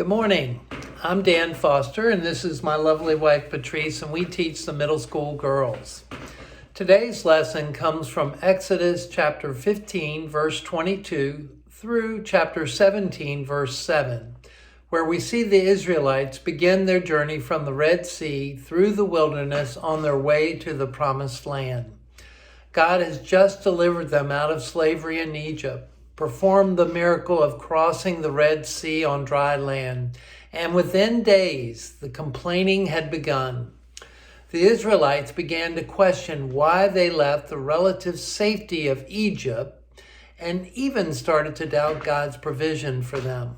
Good morning. I'm Dan Foster, and this is my lovely wife Patrice, and we teach the middle school girls. Today's lesson comes from Exodus chapter 15, verse 22 through chapter 17, verse 7, where we see the Israelites begin their journey from the Red Sea through the wilderness on their way to the Promised Land. God has just delivered them out of slavery in Egypt, performed the miracle of crossing the Red Sea on dry land, and within days the complaining had begun. The Israelites began to question why they left the relative safety of Egypt and even started to doubt God's provision for them.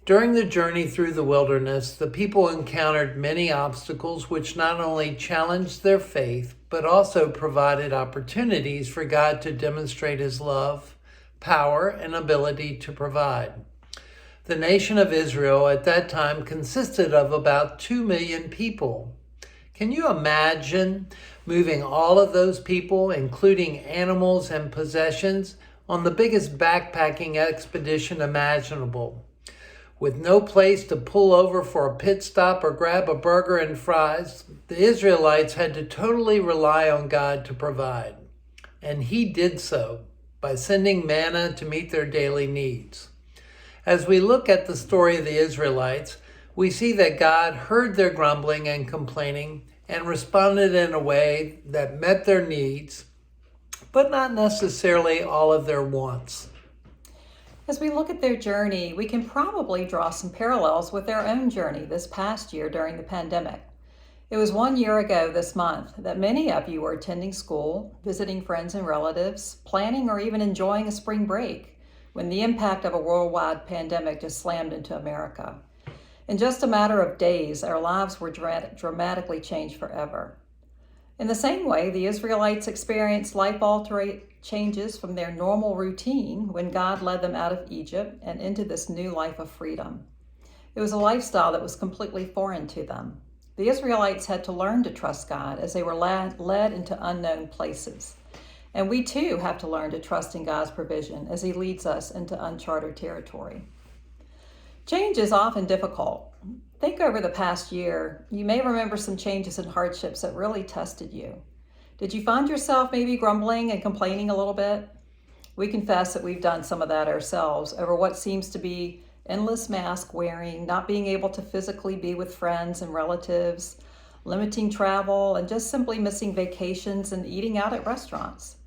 During the journey through the wilderness, the people encountered many obstacles which not only challenged their faith, but also provided opportunities for God to demonstrate His love, power, and ability to provide. The nation of Israel at that time consisted of about 2 million people. Can you imagine moving all of those people, including animals and possessions, on the biggest backpacking expedition imaginable? With no place to pull over for a pit stop or grab a burger and fries, the Israelites had to totally rely on God to provide. And He did so by sending manna to meet their daily needs. As we look at the story of the Israelites, we see that God heard their grumbling and complaining and responded in a way that met their needs, but not necessarily all of their wants. As we look at their journey, we can probably draw some parallels with their own journey this past year during the pandemic. It was 1 year ago this month that many of you were attending school, visiting friends and relatives, planning or even enjoying a spring break when the impact of a worldwide pandemic just slammed into America. In just a matter of days, our lives were dramatically changed forever. In the same way, the Israelites experienced life-altering changes from their normal routine when God led them out of Egypt and into this new life of freedom. It was a lifestyle that was completely foreign to them. The Israelites had to learn to trust God as they were led into unknown places. And we too have to learn to trust in God's provision as He leads us into uncharted territory. Change is often difficult. Think over the past year. You may remember some changes and hardships that really tested you. Did you find yourself maybe grumbling and complaining a little bit? We confess that we've done some of that ourselves over what seems to be endless mask wearing, not being able to physically be with friends and relatives, limiting travel, and just simply missing vacations and eating out at restaurants.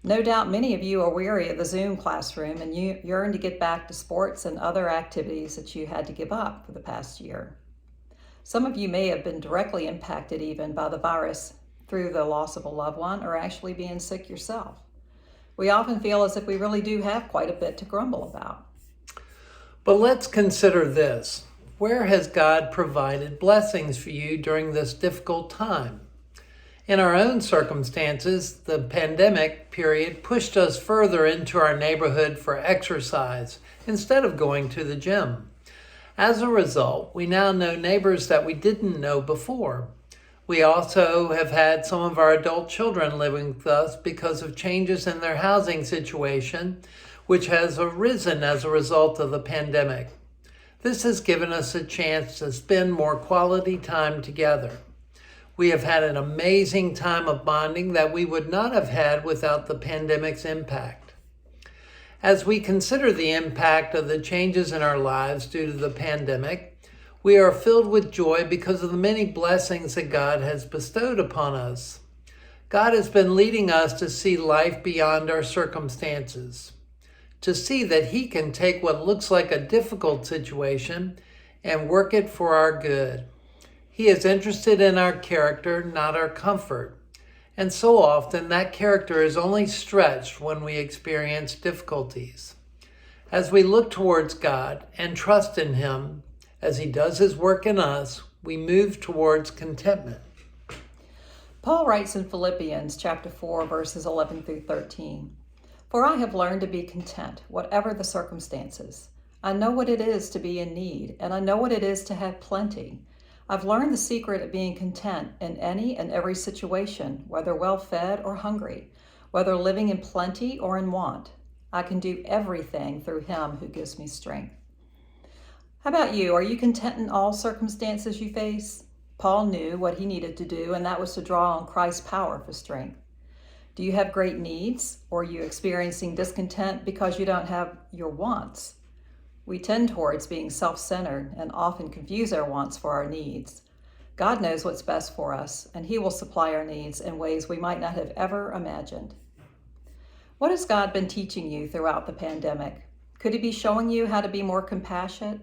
No doubt many of you are weary of the Zoom classroom and you yearn to get back to sports and other activities that you had to give up for the past year. Some of you may have been directly impacted even by the virus through the loss of a loved one or actually being sick yourself. We often feel as if we really do have quite a bit to grumble about. But let's consider this. Where has God provided blessings for you during this difficult time? In our own circumstances, the pandemic period pushed us further into our neighborhood for exercise instead of going to the gym. As a result, we now know neighbors that we didn't know before. We also have had some of our adult children living with us because of changes in their housing situation, which has arisen as a result of the pandemic. This has given us a chance to spend more quality time together. We have had an amazing time of bonding that we would not have had without the pandemic's impact. As we consider the impact of the changes in our lives due to the pandemic, we are filled with joy because of the many blessings that God has bestowed upon us. God has been leading us to see life beyond our circumstances, to see that He can take what looks like a difficult situation and work it for our good. He is interested in our character, not our comfort. And so often that character is only stretched when we experience difficulties. As we look towards God and trust in Him, as He does His work in us, we move towards contentment. Paul writes in Philippians chapter 4, verses 11 through 13, "For I have learned to be content, whatever the circumstances. I know what it is to be in need, and I know what it is to have plenty. I've learned the secret of being content in any and every situation, whether well-fed or hungry, whether living in plenty or in want. I can do everything through Him who gives me strength." How about you? Are you content in all circumstances you face? Paul knew what he needed to do, and that was to draw on Christ's power for strength. Do you have great needs, or are you experiencing discontent because you don't have your wants? We tend towards being self-centered and often confuse our wants for our needs. God knows what's best for us, and He will supply our needs in ways we might not have ever imagined. What has God been teaching you throughout the pandemic? Could He be showing you how to be more compassionate,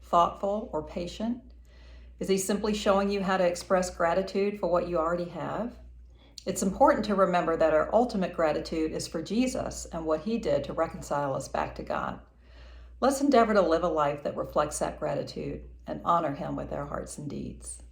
thoughtful, or patient? Is He simply showing you how to express gratitude for what you already have? It's important to remember that our ultimate gratitude is for Jesus and what He did to reconcile us back to God. Let's endeavor to live a life that reflects that gratitude and honor Him with our hearts and deeds.